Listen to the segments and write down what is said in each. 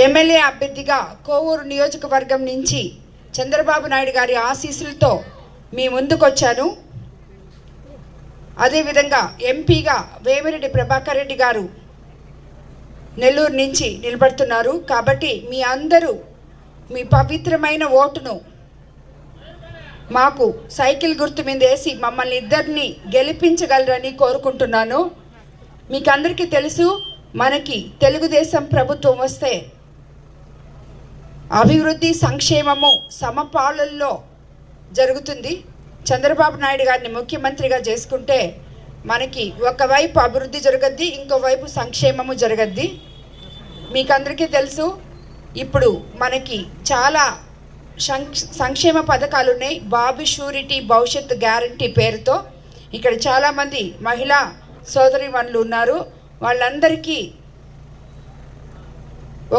MLA అభ్యర్థిగా కోవూరు నియోజకవర్గం నుంచి చంద్రబాబు నాయుడు గారి ఆశీస్సులతో మీ ముందుకొచ్చాను. అదేవిధంగా ఎంపీగా వేమిరెడ్డి ప్రభాకర్ రెడ్డి గారు నెల్లూరు నుంచి నిలబడుతున్నారు. కాబట్టి మీ అందరూ మీ పవిత్రమైన ఓటును మాకు సైకిల్ గుర్తు మీద వేసి మమ్మల్ని ఇద్దరిని గెలిపించగలరని కోరుకుంటున్నాను. మీకు అందరికీ తెలుసు, మనకి తెలుగుదేశం ప్రభుత్వం వస్తే అభివృద్ధి సంక్షేమము సమపాలనలో జరుగుతుంది. చంద్రబాబు నాయుడు గారిని ముఖ్యమంత్రిగా చేసుకుంటే మనకి ఒకవైపు అభివృద్ధి జరగద్ది, ఇంకోవైపు సంక్షేమము జరగద్ది. మీకు అందరికీ తెలుసు, ఇప్పుడు మనకి చాలా సంక్షేమ పథకాలు ఉన్నాయి. బాబు షూరిటీ భవిష్యత్తు గ్యారంటీ పేరుతో ఇక్కడ చాలామంది మహిళా సోదరీమణులు ఉన్నారు. వాళ్ళందరికీ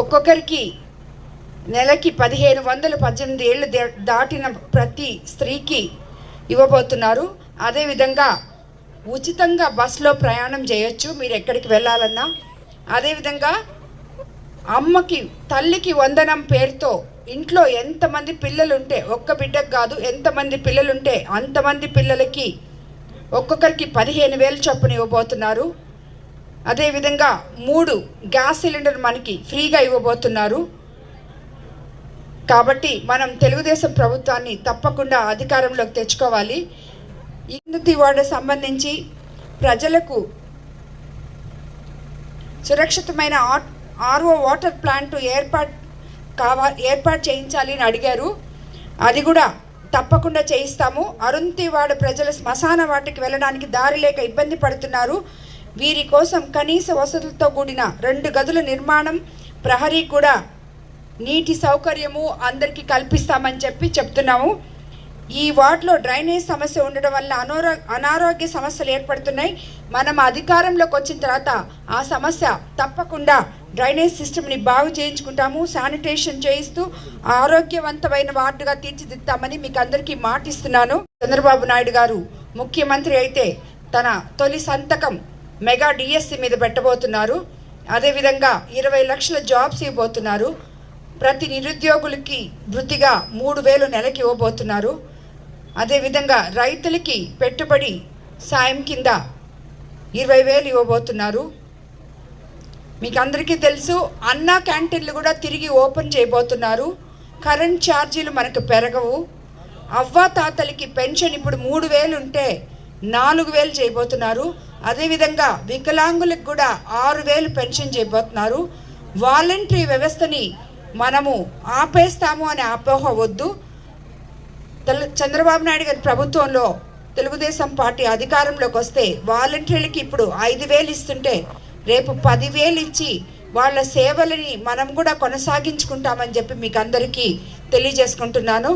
ఒక్కొక్కరికి నెలకి 1500 18 ఏళ్ళు దాటిన ప్రతి స్త్రీకి ఇవ్వబోతున్నారు. అదేవిధంగా ఉచితంగా బస్సులో ప్రయాణం చేయొచ్చు మీరు ఎక్కడికి వెళ్ళాలన్నా. అదేవిధంగా అమ్మకి తల్లికి వందనం పేరుతో ఇంట్లో ఎంతమంది పిల్లలుంటే, ఒక్క బిడ్డకు కాదు, ఎంతమంది పిల్లలుంటే అంతమంది పిల్లలకి ఒక్కొక్కరికి 15,000 చొప్పున ఇవ్వబోతున్నారు. అదేవిధంగా 3 గ్యాస్ సిలిండర్ మనకి ఫ్రీగా ఇవ్వబోతున్నారు. కాబట్టి మనం తెలుగుదేశం ప్రభుత్వాన్ని తప్పకుండా అధికారంలోకి తెచ్చుకోవాలి. ఇందుతి వార్డు సంబంధించి ప్రజలకు సురక్షితమైన ఆర్ఓ వాటర్ ప్లాంట్ ఏర్పాటు చేయించాలి అని అడిగారు. అది కూడా తప్పకుండా చేయిస్తాము. అరుంతివాడ ప్రజల శ్మశాన వాటికి వెళ్ళడానికి దారి లేక ఇబ్బంది పడుతున్నారు. వీరి కోసం కనీస వసతులతో కూడిన 2 గదుల నిర్మాణం, ప్రహరీ కూడా నీటి సౌకర్యము అందరికీ కల్పిస్తామని చెప్తున్నాము. ఈ వార్డులో డ్రైనేజ్ సమస్య ఉండడం వల్ల అనారోగ్య సమస్యలు ఏర్పడుతున్నాయి. మనం అధికారంలోకి వచ్చిన తర్వాత ఆ సమస్య తప్పకుండా డ్రైనేజ్ సిస్టమ్ని బాగు చేయించుకుంటాము. శానిటేషన్ చేయిస్తూ ఆరోగ్యవంతమైన వార్డుగా తీర్చిదిద్దామని మీకు అందరికీ మాటిస్తున్నాను. చంద్రబాబు నాయుడు గారు ముఖ్యమంత్రి అయితే తన తొలి సంతకం మెగా డిఎస్సి మీద పెట్టబోతున్నారు. అదేవిధంగా 20 లక్షల జాబ్స్ ఇవ్వబోతున్నారు. ప్రతి నిరుద్యోగులకి వృత్తిగా 3,000 నెలకి ఇవ్వబోతున్నారు. అదేవిధంగా రైతులకి పెట్టుబడి సాయం కింద 20,000 ఇవ్వబోతున్నారు. మీకు అందరికీ తెలుసు, అన్నా క్యాంటీన్లు కూడా తిరిగి ఓపెన్ చేయబోతున్నారు. కరెంట్ ఛార్జీలు మనకు పెరగవు. అవ్వ తాతలకి పెన్షన్ ఇప్పుడు 3,000 ఉంటే 4,000 చేయబోతున్నారు. అదేవిధంగా వికలాంగులకు కూడా 6,000 పెన్షన్ చేయబోతున్నారు. వాలంటరీ వ్యవస్థని మనము ఆపేస్తాము అనే అపోహ వద్దు. చంద్రబాబు నాయుడు గారి ప్రభుత్వంలో తెలుగుదేశం పార్టీ అధికారంలోకి వస్తే వాలంటీర్లకి ఇప్పుడు 5,000 ఇస్తుంటే రేపు 10,000 ఇచ్చి వాళ్ళ సేవలని మనం కూడా కొనసాగించుకుంటామని చెప్పి మీకు అందరికీ తెలియజేసుకుంటున్నాను.